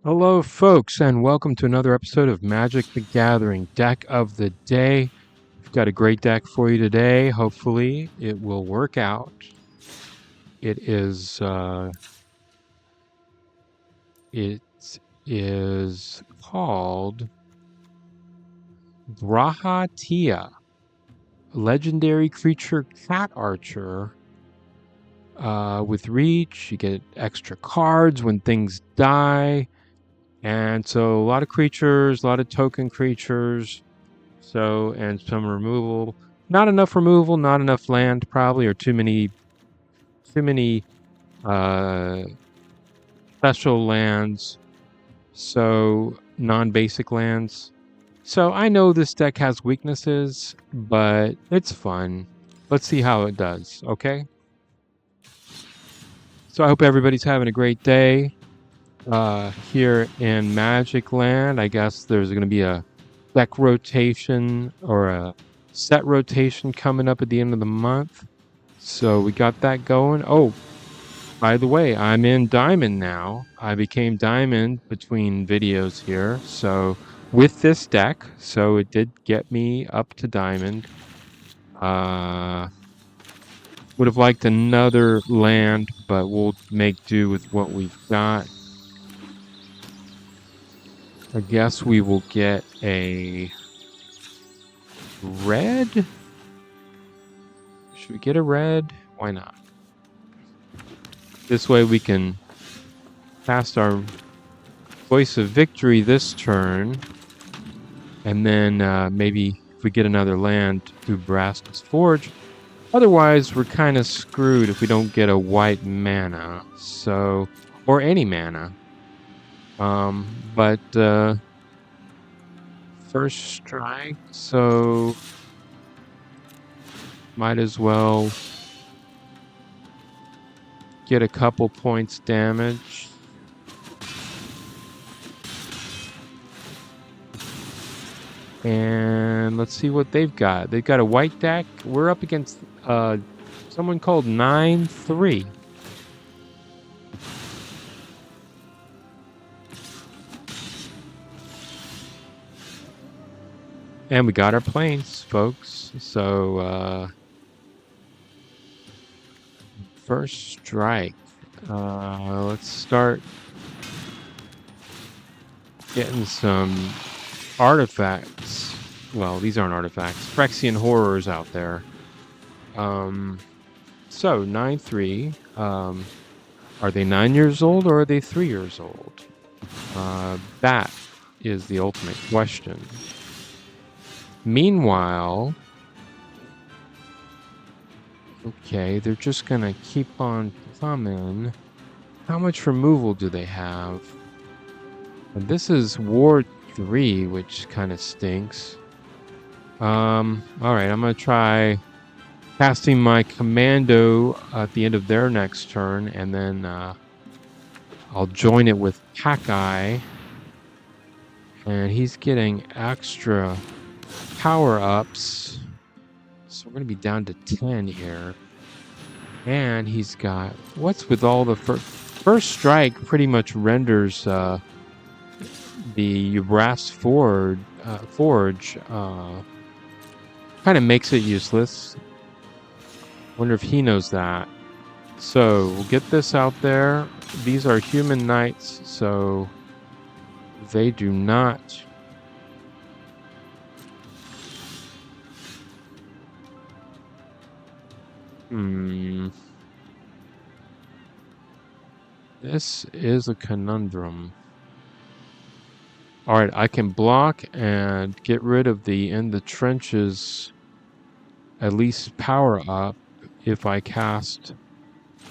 Hello, folks, and welcome to another episode of Magic the Gathering Deck of the Day. We've got a great deck for you today. Hopefully, it will work out. It is called Brahatia, legendary creature cat archer. With reach, you get extra cards when things die. And so a lot of creatures, a lot of token creatures. So, and some removal. Not enough removal, not enough land probably, or too many special lands. So, non-basic lands. So I know this deck has weaknesses, but it's fun. Let's see how it does, okay? So I hope everybody's having a great day. Here in Magic Land, I guess there's going to be a deck rotation or a set rotation coming up at the end of the month. So we got that going. Oh, by the way, I'm in Diamond now. I became Diamond between videos here. So with this deck, so it did get me up to Diamond. Would have liked another land, but we'll make do with what we've got. I guess we will get a red. Should we get a red? Why not? This way we can cast our Voice of Victory this turn. And then maybe if we get another land, Urabrask's Forge. Otherwise, we're kind of screwed if we don't get a white mana. So, or any mana. But first strike, so might as well get a couple points damage. And let's see what they've got. They've got a white deck. We're up against someone called 9-3. And we got our planes, folks. So, first strike. Let's start getting some artifacts. Well, these aren't artifacts. Phyrexian horrors out there. So 9-3. Are they 9 years old or are they 3 years old? That is the ultimate question. Meanwhile, okay, they're just gonna keep on coming. How much removal do they have? And this is Ward 3, which kind of stinks. Alright, I'm gonna try casting my Commando at the end of their next turn, and then I'll join it with Pakal. And he's getting extra power-ups. So we're going to be down to 10 here. And he's got... What's with all the... First strike pretty much renders the Urabrask Forge. Kind of makes it useless. Wonder if he knows that. So we'll get this out there. These are human knights, so they do not... This is a conundrum. Alright, I can block and get rid of the in the trenches at least power up if I cast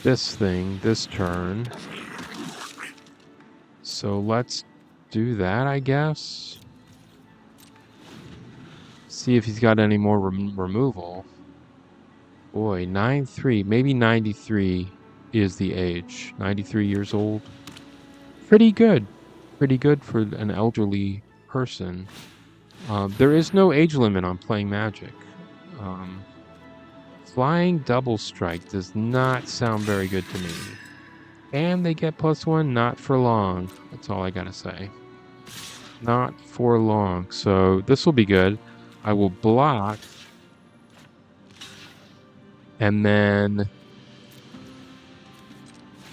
this thing this turn. So let's do that, I guess. See if he's got any more removal. Boy, 9-3, maybe 93 is the age. 93 years old. Pretty good. Pretty good for an elderly person. There is no age limit on playing Magic. Flying Double Strike does not sound very good to me. And they get +1, not for long. That's all I gotta say. Not for long. So this will be good. I will block. And then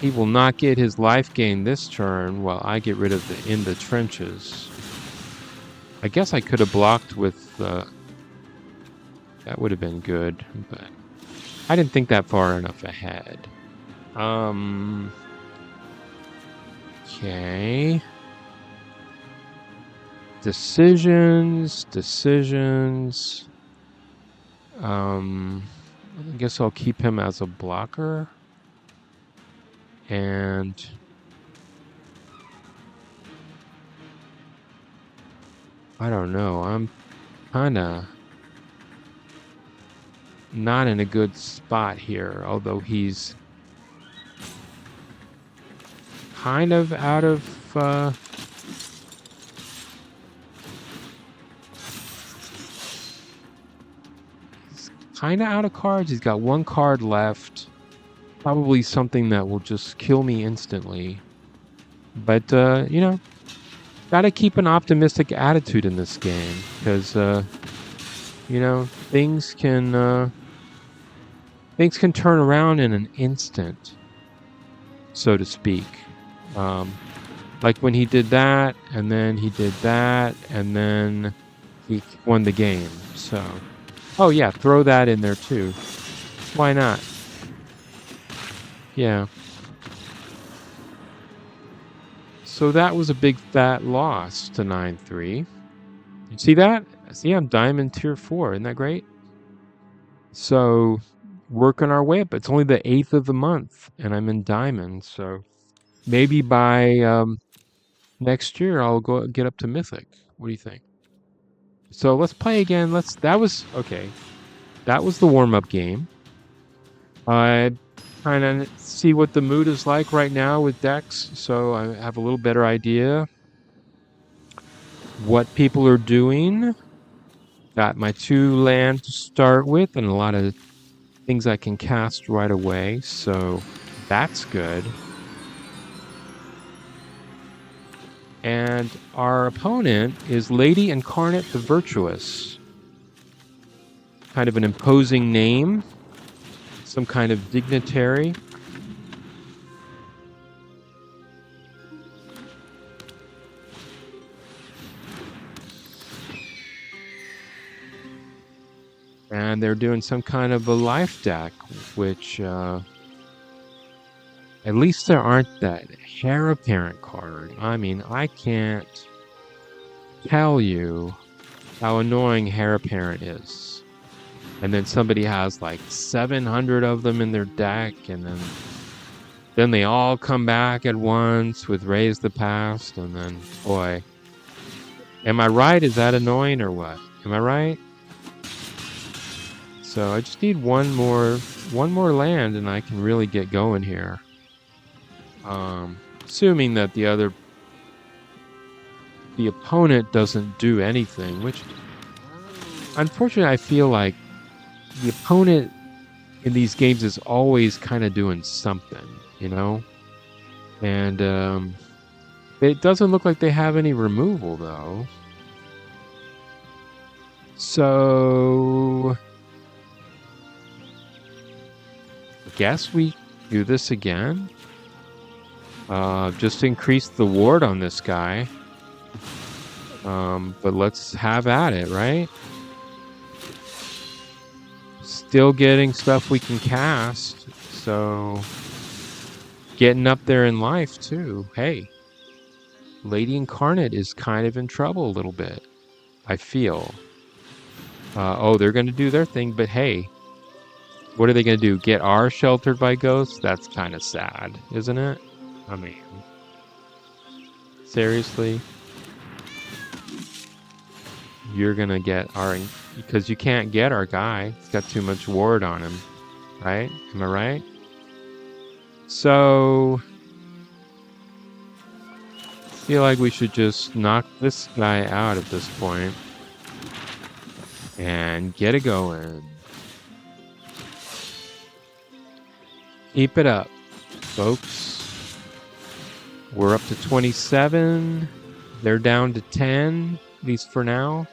he will not get his life gain this turn while I get rid of the in the trenches. I guess I could have blocked with that would have been good, but I didn't think that far enough ahead. Okay. Decisions. I guess I'll keep him as a blocker. And I don't know. I'm kind of not in a good spot here, although he's kind of out of cards. He's got one card left. Probably something that will just kill me instantly. But, you know, gotta keep an optimistic attitude in this game. Because, you know, things can turn around in an instant, so to speak. Like when he did that, and then he did that, and then he won the game. So, oh yeah, throw that in there too. Why not? Yeah. So that was a big fat loss to 9-3. You see that? See, I'm Diamond Tier 4. Isn't that great? So, working our way up. It's only the 8th of the month, and I'm in Diamond. So, maybe by next year, I'll go get up to Mythic. What do you think? So, let's play again. Okay. That was the warm-up game. I kind of see what the mood is like right now with decks, so I have a little better idea what people are doing. Got my 2 land to start with and a lot of things I can cast right away, so that's good. And our opponent is Lady Incarnate the Virtuous. Kind of an imposing name. Some kind of dignitary. And they're doing some kind of a life deck, which at least there aren't that Heir Apparent card. I mean, I can't tell you how annoying Heir Apparent is. And then somebody has like 700 of them in their deck, and then they all come back at once with Raise the Past, and then, boy. Am I right? Is that annoying or what? Am I right? So I just need one more land and I can really get going here. Assuming that the opponent doesn't do anything, which unfortunately I feel like the opponent in these games is always kind of doing something, you know? And it doesn't look like they have any removal though. So I guess we do this again. Just increase the ward on this guy. But let's have at it, right? Still getting stuff we can cast, so getting up there in life too. Hey, Lady Incarnate is kind of in trouble a little bit, I feel. Oh, they're going to do their thing, but hey, what are they going to do? Get our sheltered by ghosts? That's kind of sad, isn't it? I mean, seriously? You're going to get our... Because you can't get our guy. He's got too much ward on him. Right? Am I right? So... I feel like we should just knock this guy out at this point. And get it going. Keep it up, folks. We're up to 27. They're down to 10, at least for now.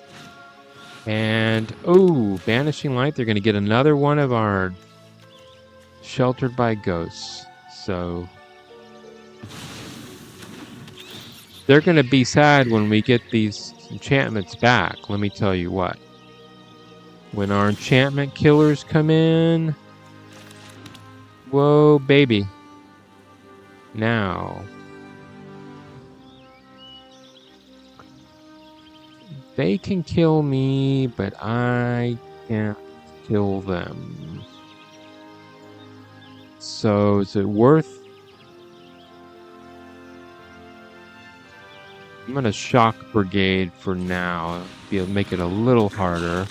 And, oh, Banishing Light. They're going to get another one of our Sheltered by Ghosts. So they're going to be sad when we get these enchantments back. Let me tell you what. When our enchantment killers come in. Whoa, baby. Now. They can kill me, but I can't kill them. So is it worth... I'm going to Shock Brigade for now. Make it a little harder.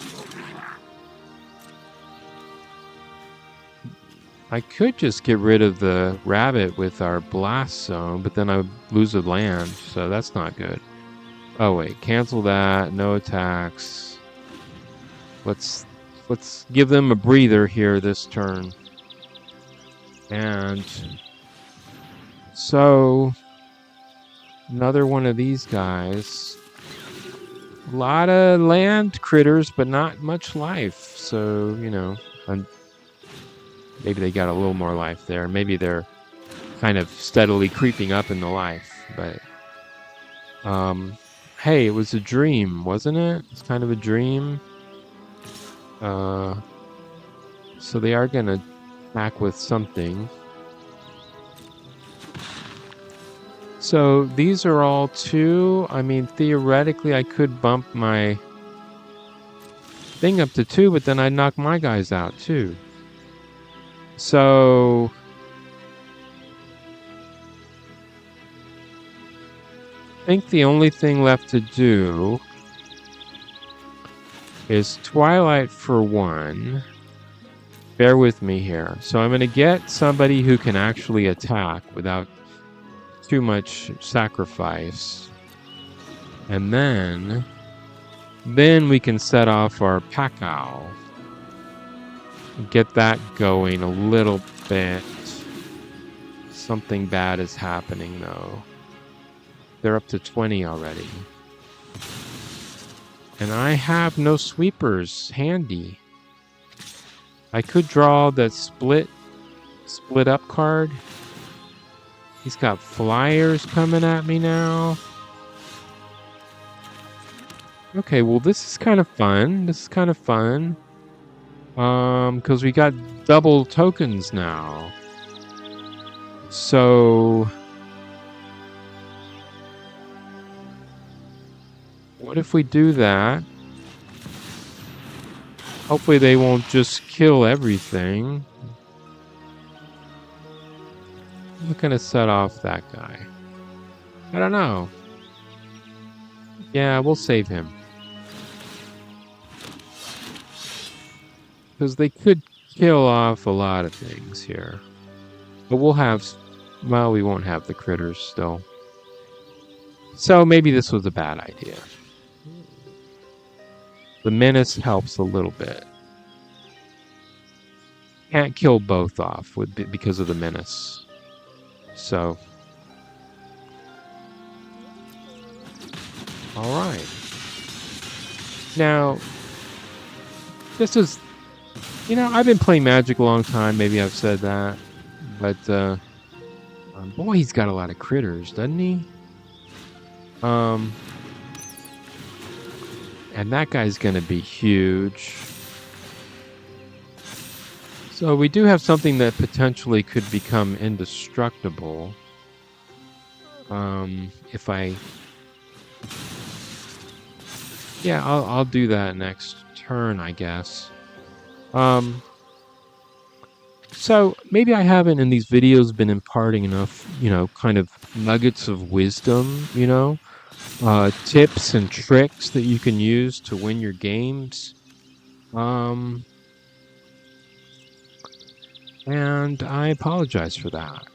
I could just get rid of the rabbit with our blast zone, but then I would lose a land, so that's not good. Oh wait, cancel that, no attacks. Let's give them a breather here this turn. And so another one of these guys. A lot of land critters, but not much life. So, you know, maybe they got a little more life there. Maybe they're kind of steadily creeping up in the life. But, hey, it was a dream, wasn't it? It's kind of a dream. So they are going to attack with something. So these are all 2. I mean, theoretically, I could bump my thing up to 2, but then I'd knock my guys out too. So I think the only thing left to do is Twilight for 1. Bear with me here. So I'm going to get somebody who can actually attack without too much sacrifice. And then we can set off our Pakal. Get that going a little bit. Something bad is happening though. They're up to 20 already. And I have no sweepers handy. I could draw that split up card. He's got flyers coming at me now. Okay, well this is kind of fun. Because we got double tokens now. So what if we do that? Hopefully they won't just kill everything. I'm gonna set off that guy. I don't know. Yeah, we'll save him. Because they could kill off a lot of things here. But we'll have... Well, we won't have the critters still. So maybe this was a bad idea. The menace helps a little bit. Can't kill both off because of the menace. So... Alright. Now... This is... You know, I've been playing Magic a long time. Maybe I've said that. But, boy, he's got a lot of critters, doesn't he? And that guy's going to be huge. So we do have something that potentially could become indestructible. If I... Yeah, I'll do that next turn, I guess. So maybe I haven't in these videos been imparting enough, you know, kind of nuggets of wisdom, you know, tips and tricks that you can use to win your games. And I apologize for that.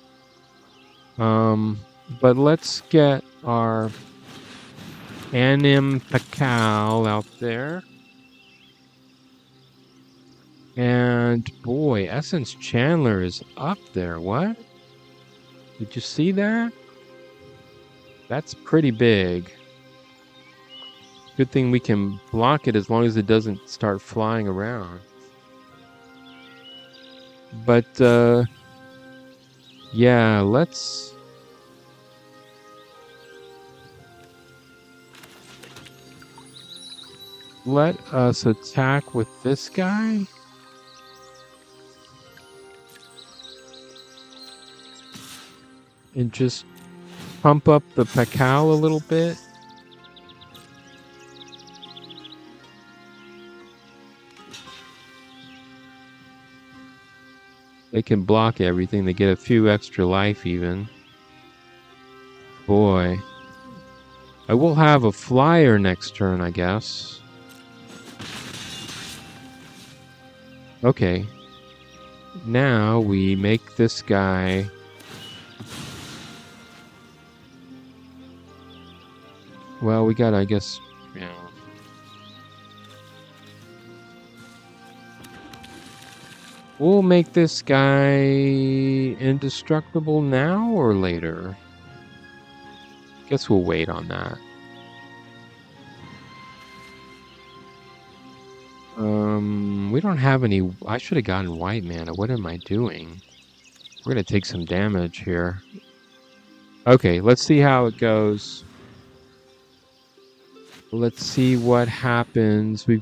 But let's get our Anim Pakal out there. And boy, Essence Chandler is up there. What? Did you see that? That's pretty big. Good thing we can block it as long as it doesn't start flying around. But, yeah, let's... let us attack with this guy. And just pump up the Pakal a little bit. They can block everything. They get a few extra life even. Boy. I will have a flyer next turn, I guess. Okay. Now we make this guy... Well, we got, I guess, yeah. We'll make this guy indestructible now or later. Guess we'll wait on that. We don't have any... I should have gotten white mana. What am I doing? We're going to take some damage here. Okay, let's see how it goes. Let's see what happens. He's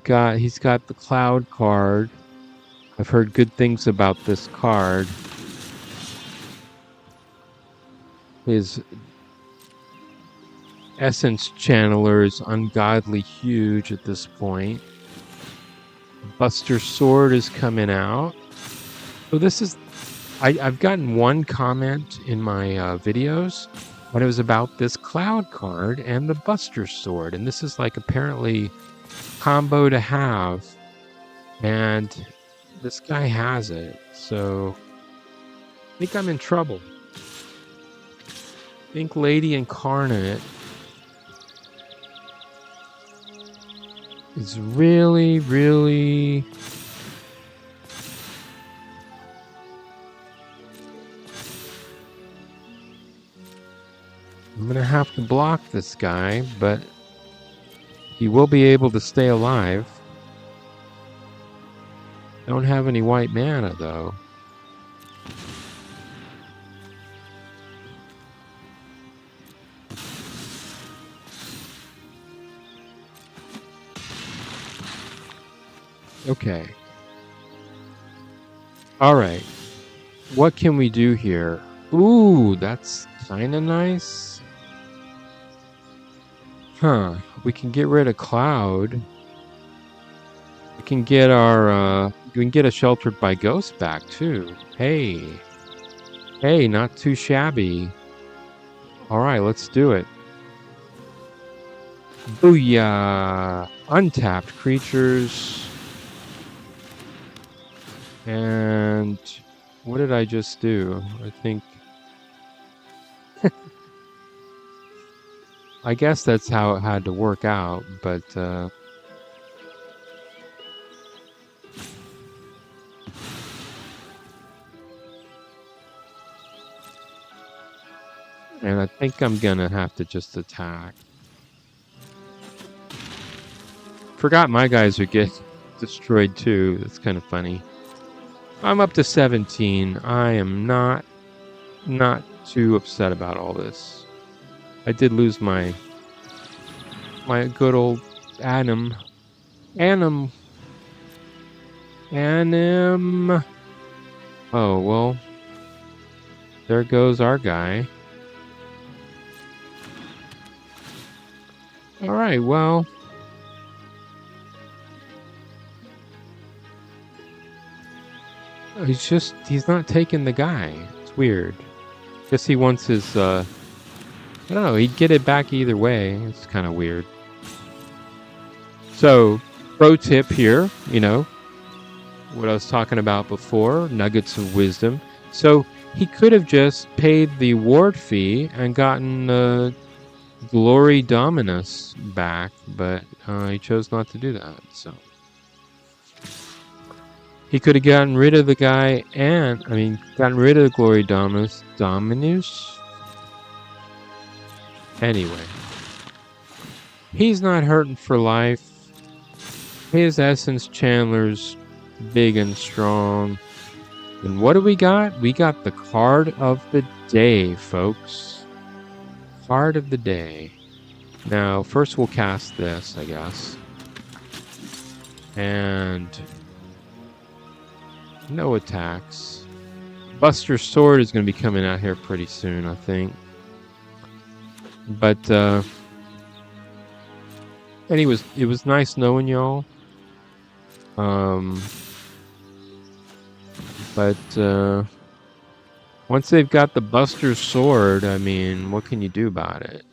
got the Cloud card. I've heard good things about this card. His Essence Channeler is ungodly huge at this point. Buster Sword is coming out. So this is... I've gotten one comment in my videos when it was about this Cloud card and the Buster Sword. And this is like apparently combo to have. And this guy has it. So I think I'm in trouble. I think Lady Incarnate is really, really... I'm going to have to block this guy, but he will be able to stay alive. Don't have any white mana, though. Okay. Alright. What can we do here? Ooh, that's kind of nice. Huh. We can get rid of Cloud. We can get our, we can get a Sheltered by Ghost back, too. Hey. Hey, not too shabby. Alright, let's do it. Booyah! Untapped creatures. And what did I just do? I think... I guess that's how it had to work out, but... And I think I'm gonna have to just attack. Forgot my guys would get destroyed too. That's kind of funny. I'm up to 17. I am not too upset about all this. I did lose my good old Anim. Oh, well. There goes our guy. Alright, well. He's not taking the guy. It's weird. Guess he wants his, I don't know, he'd get it back either way. It's kind of weird. So, pro tip here, you know, what I was talking about before, nuggets of wisdom. So, he could have just paid the ward fee and gotten Glory Dominus back, but he chose not to do that, so. He could have gotten rid of the guy and, gotten rid of the Glory Dominus. Anyway. He's not hurting for life. His Essence Chandler's big and strong. And what do we got? We got the card of the day, folks. Card of the day. Now, first we'll cast this, I guess. And no attacks. Buster's Sword is going to be coming out here pretty soon, I think. But, anyways, it was nice knowing y'all. But once they've got the Buster's Sword, I mean, what can you do about it?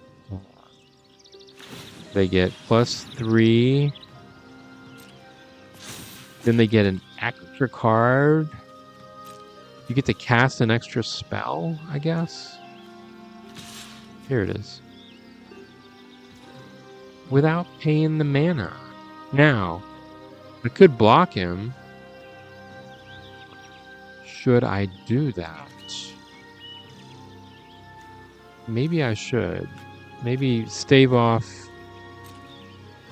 They get +3. Then they get an extra card. You get to cast an extra spell, I guess. Here it is. Without paying the mana. Now, I could block him. Should I do that? Maybe I should. Maybe stave off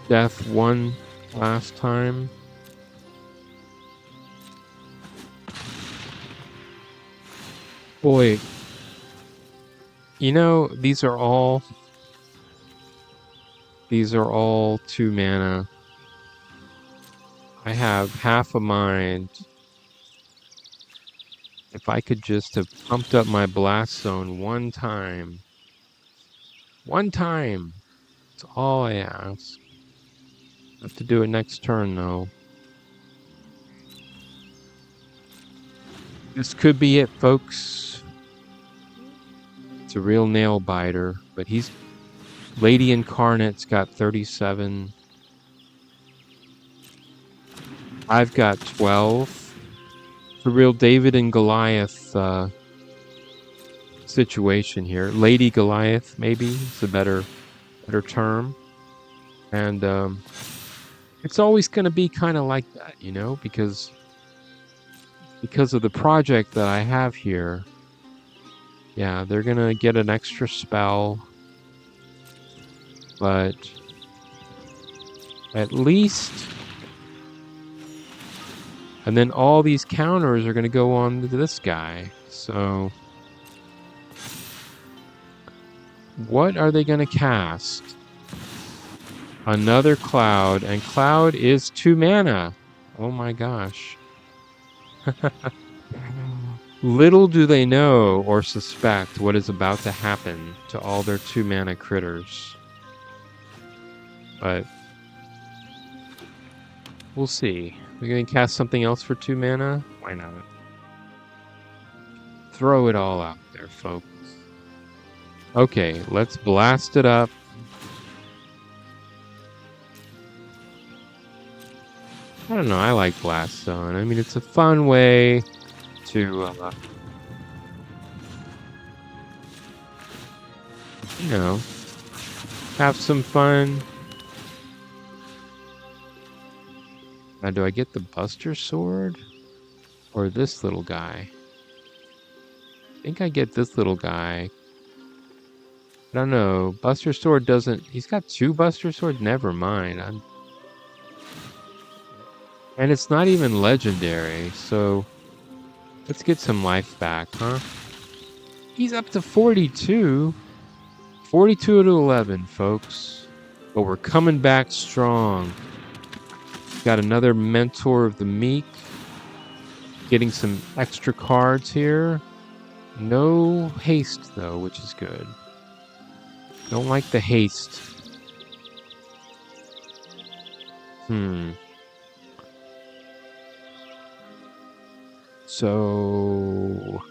death one last time. Boy, you know, these are all 2 mana. I have half a mind. If I could just have pumped up my Blast Zone one time. One time! That's all I ask. Have to do it next turn, though. This could be it, folks. It's a real nail biter, but he's... Lady Incarnate's got 37. I've got 12. It's a real David and Goliath situation here. Lady Goliath, maybe, is a better term. And it's always going to be kind of like that, you know, because of the project that I have here. Yeah, they're going to get an extra spell. But at least... And then all these counters are going to go on to this guy. So... What are they going to cast? Another Cloud. And Cloud is 2 mana. Oh my gosh. Little do they know or suspect what is about to happen to all their 2 mana critters. But we'll see. We're going to cast something else for 2 mana? Why not? Throw it all out there, folks. Okay, let's blast it up. I don't know, I like Blast Zone. I mean, it's a fun way to, you know, have some fun. Now, do I get the Buster Sword? Or this little guy? I think I get this little guy. I don't know. Buster Sword doesn't... He's got 2 Buster Swords? Never mind. And it's not even legendary, so... Let's get some life back, huh? He's up to 42. 42 to 11, folks. But we're coming back strong. Got another Mentor of the Meek. Getting some extra cards here. No haste, though, which is good. Don't like the haste. So...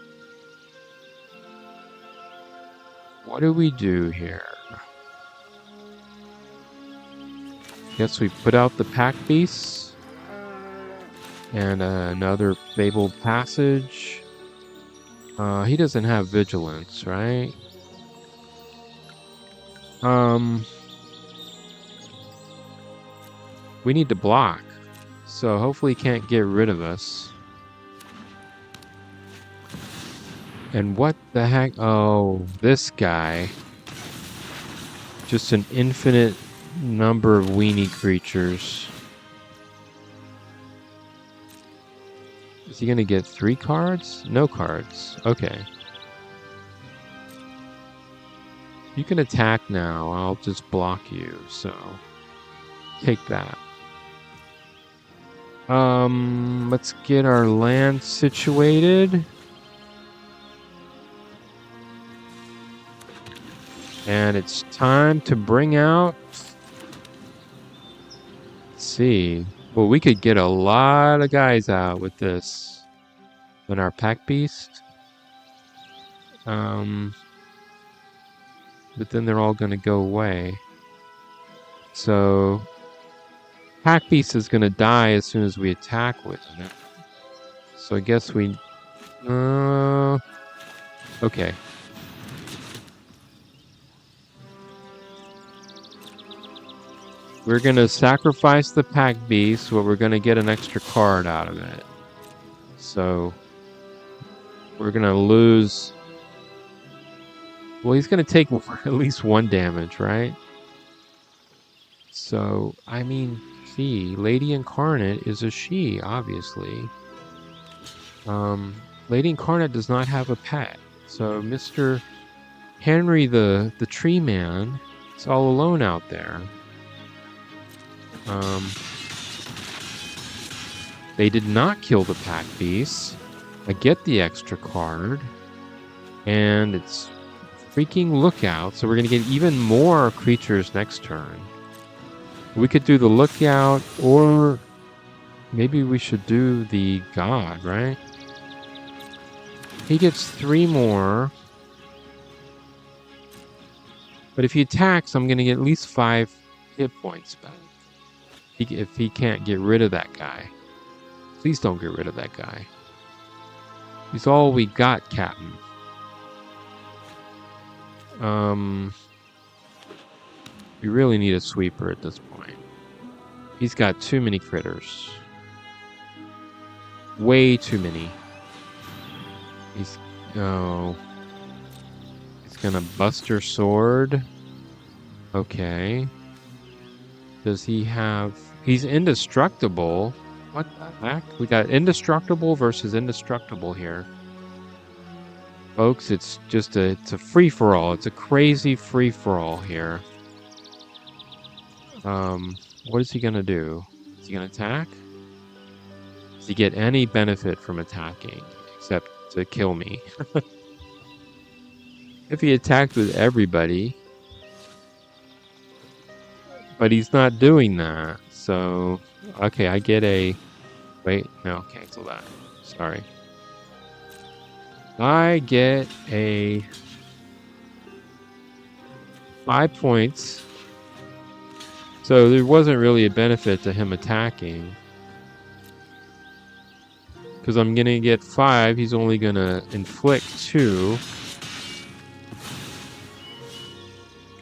What do we do here? Guess we put out the Packbeasts. And another Fabled Passage. He doesn't have Vigilance, right? We need to block. So hopefully he can't get rid of us. And what the heck? Oh, this guy. just an infinite number of weenie creatures. Is he going to get 3 cards? No cards. Okay. You can attack now. I'll just block you. So take that. Let's get our land situated. And it's time to bring out... Let's see. Well, we could get a lot of guys out with this. In our Packbeast. But then they're all going to go away. So... Packbeast is going to die as soon as we attack with it. So I guess we... okay. We're going to sacrifice the Packbeast, but we're going to get an extra card out of it. So... we're going to lose... Well, he's going to take at least 1 damage, right? So, I mean... Lady Incarnate is a she, obviously. Lady Incarnate does not have a pet. So Mr. Henry the Tree Man is all alone out there. They did not kill the Packbeasts. I get the extra card. And it's freaking Lookout. So we're going to get even more creatures next turn. We could do the Lookout, or maybe we should do the God, right? He gets 3 more. But if he attacks, I'm going to get at least 5 hit points back. If he can't get rid of that guy. Please don't get rid of that guy. He's all we got, Captain. We really need a sweeper at this point. He's got too many critters. Way too many. He's gonna Buster Sword. Okay. Does he have... He's indestructible. What the heck? We got indestructible versus indestructible here. Folks, it's a free-for-all. It's a crazy free-for-all here. What is he gonna do? Is he gonna attack? Does he get any benefit from attacking? Except to kill me. If he attacked with everybody. But he's not doing that. So, okay, I get a... Wait, no, cancel that. Sorry. I get a... 5 points. So there wasn't really a benefit to him attacking. Because I'm going to get 5. He's only going to inflict 2.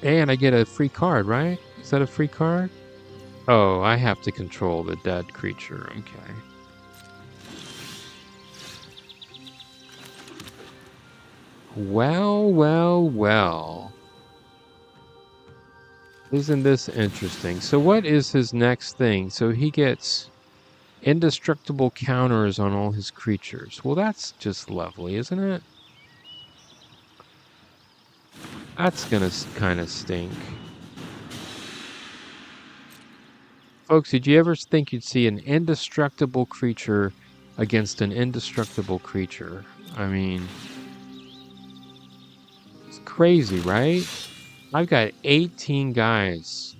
And I get a free card, right? Is that a free card? Oh, I have to control the dead creature. Okay. Well, well, well. Isn't this interesting? So what is his next thing? So he gets indestructible counters on all his creatures. Well, that's just lovely, isn't it? That's gonna kind of stink. Folks, did you ever think you'd see an indestructible creature against an indestructible creature? I mean, it's crazy, right? I've got 18 guys.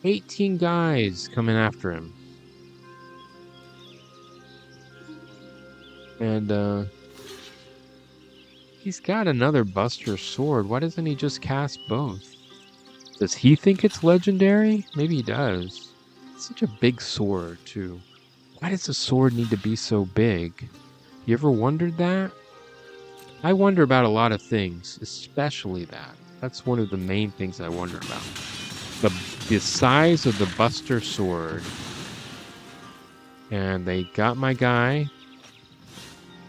18 guys coming after him. And, he's got another Buster Sword. Why doesn't he just cast both? Does he think it's legendary? Maybe he does. It's such a big sword, too. Why does the sword need to be so big? You ever wondered that? I wonder about a lot of things, especially that. That's one of the main things I wonder about. The size of the Buster Sword. And they got my guy.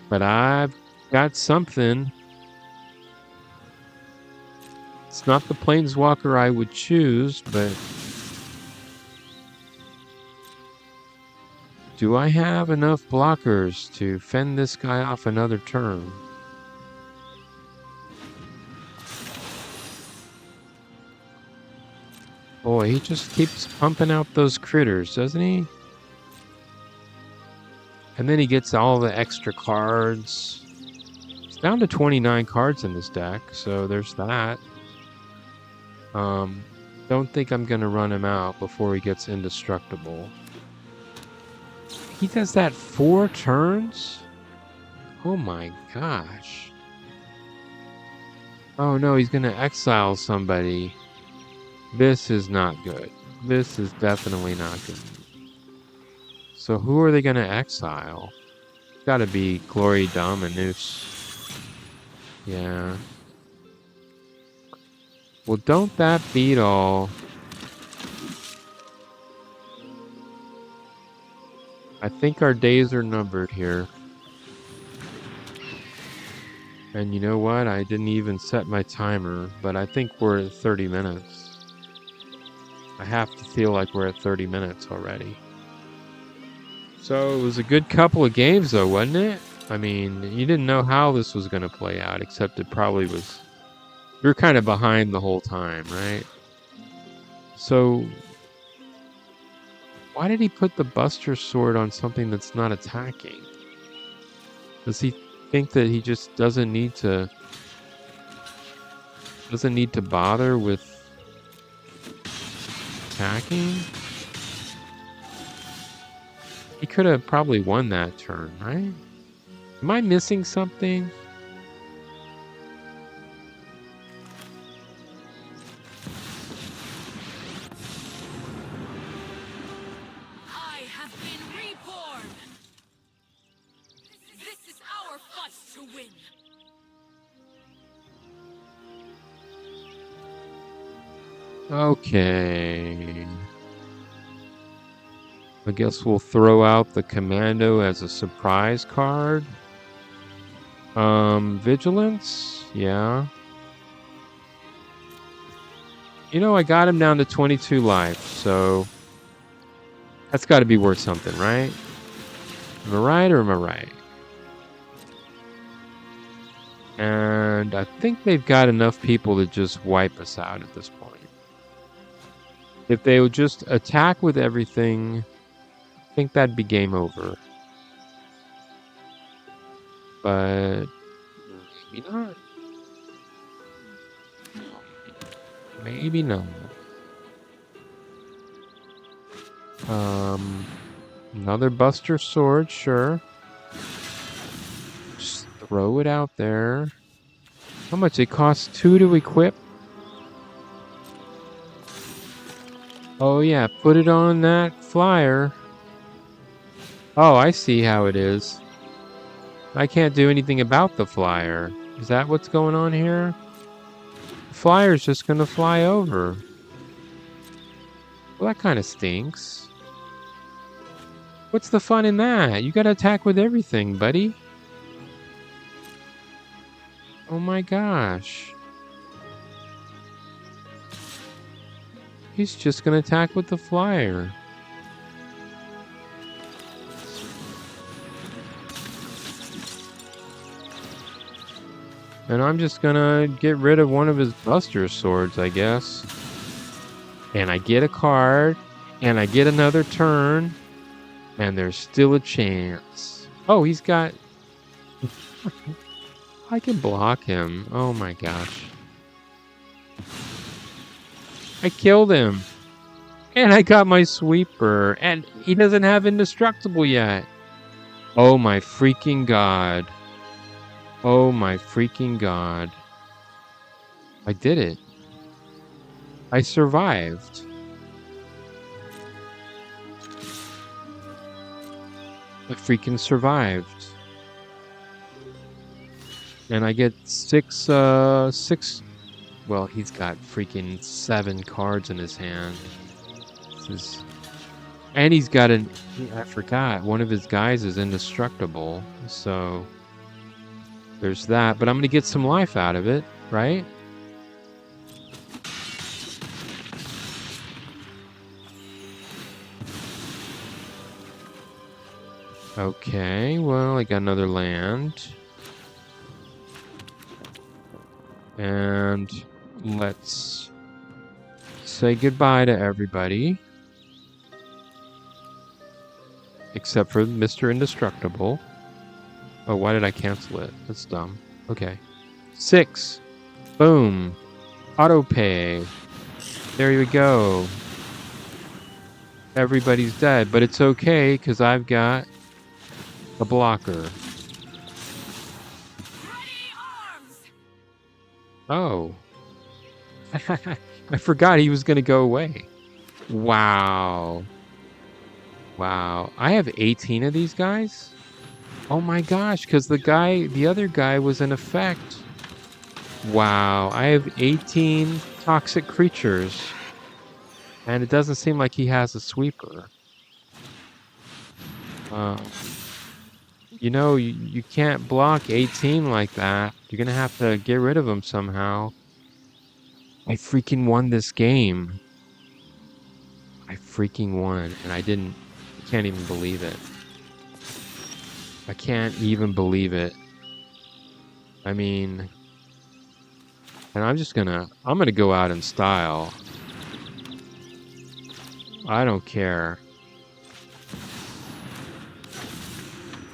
But I've got something. It's not the Planeswalker I would choose, but do I have enough blockers to fend this guy off another turn? Boy, he just keeps pumping out those critters, doesn't he? And then he gets all the extra cards. It's down to 29 cards in this deck, so there's that. Don't think I'm going to run him out before he gets indestructible. He does that 4 turns? Oh my gosh. Oh no, he's going to exile somebody. This is not good. This is definitely not good. So who are they going to exile? It's got to be Glory Dominus. Yeah. Well, don't that beat all? I think our days are numbered here. And you know what? I didn't even set my timer, but I think we're at 30 minutes. I have to feel like we're at 30 minutes already. So it was a good couple of games though, wasn't it? I mean, you didn't know how this was going to play out, except it probably was... You're kind of behind the whole time, right? So... Why did he put the Buster Sword on something that's not attacking? Does he think that he just doesn't need to bother with attacking? He could have probably won that turn, right? Am I missing something? I have been reborn. This is our fight to win. Okay. I guess we'll throw out the Commando as a surprise card. Vigilance? Yeah. You know, I got him down to 22 life, so... That's got to be worth something, right? Am I right or am I right? And I think they've got enough people to just wipe us out at this point. If they would just attack with everything, I think that'd be game over. But maybe not. Maybe not. Another Buster Sword, sure. Just throw it out there. How much? It costs 2 to equip? Oh yeah, put it on that flyer. Oh, I see how it is. I can't do anything about the flyer. Is that what's going on here? The flyer's just gonna fly over. Well, that kind of stinks. What's the fun in that? You gotta attack with everything, buddy. Oh my gosh. He's just gonna attack with the flyer. And I'm just gonna get rid of one of his Buster Swords, I guess. And I get a card. And I get another turn. And there's still a chance. Oh, he's got... I can block him. Oh my gosh. I killed him. And I got my sweeper. And he doesn't have indestructible yet. Oh my freaking god. Oh my freaking god. I did it. I survived. I freaking survived. And I get six, well, he's got freaking 7 cards in his hand. This is, and he's got an, I forgot, one of his guys is indestructible. So, there's that. But I'm going to get some life out of it, right? Okay, well, I got another land. And let's say goodbye to everybody. Except for Mr. Indestructible. Oh, why did I cancel it? That's dumb. Okay. 6. Boom. Auto pay. There you go. Everybody's dead, but it's okay because I've got a blocker. Ready arms! Oh. I forgot he was going to go away. Wow. Wow. I have 18 of these guys? Oh my gosh, because the other guy was in effect. Wow. I have 18 toxic creatures. And it doesn't seem like he has a sweeper. You know, you can't block 18 like that. You're going to have to get rid of him somehow. I freaking won this game. I freaking won. And I can't even believe it. I can't even believe it. I mean, and I'm gonna go out in style. I don't care.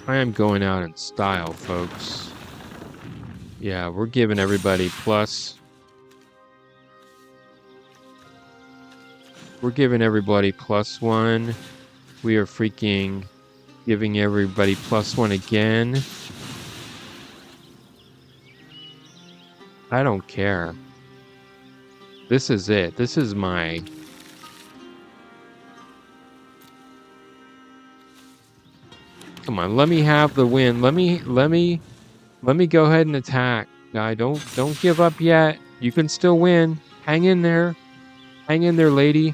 I am going out in style, folks. Yeah, we're giving everybody plus. We're giving everybody +1. We are freaking giving everybody +1 again. I don't care. This is it. This is my... Come on, let me have the win. Let me go ahead and attack. Guy, don't give up yet. You can still win. Hang in there. Hang in there, lady.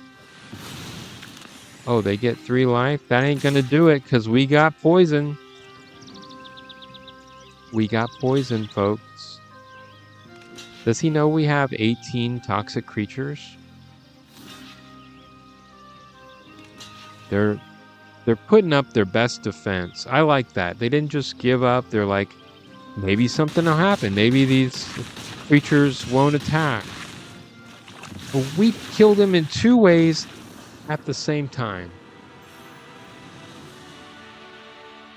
Oh, they get 3 life? That ain't gonna do it, because we got poison. We got poison, folks. Does he know we have 18 toxic creatures? They're putting up their best defense. I like that. They didn't just give up. They're like, maybe something will happen. Maybe these creatures won't attack. But we killed him in 2 ways at the same time.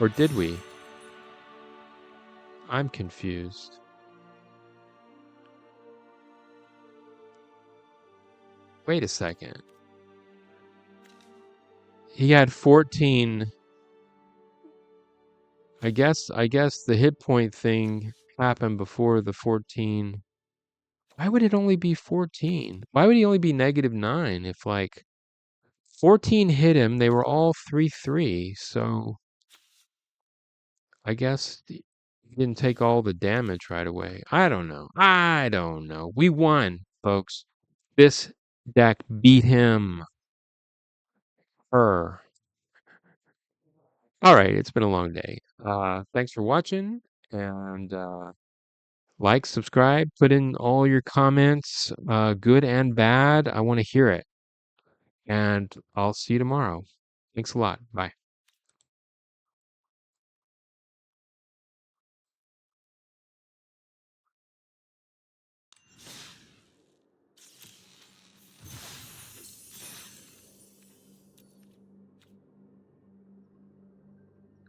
Or did we? I'm confused. Wait a second. He had 14. I guess the hit point thing happened before the 14. Why would it only be 14? Why would he only be -9 if like 14 hit him? They were all 3/3, so I guess he didn't take all the damage right away. I don't know. I don't know. We won, folks. This deck beat him. Her. All right, it's been a long day. Thanks for watching, and like, subscribe, put in all your comments, good and bad. I want to hear it. And I'll see you tomorrow. Thanks a lot. Bye.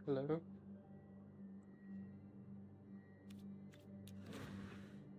Hello.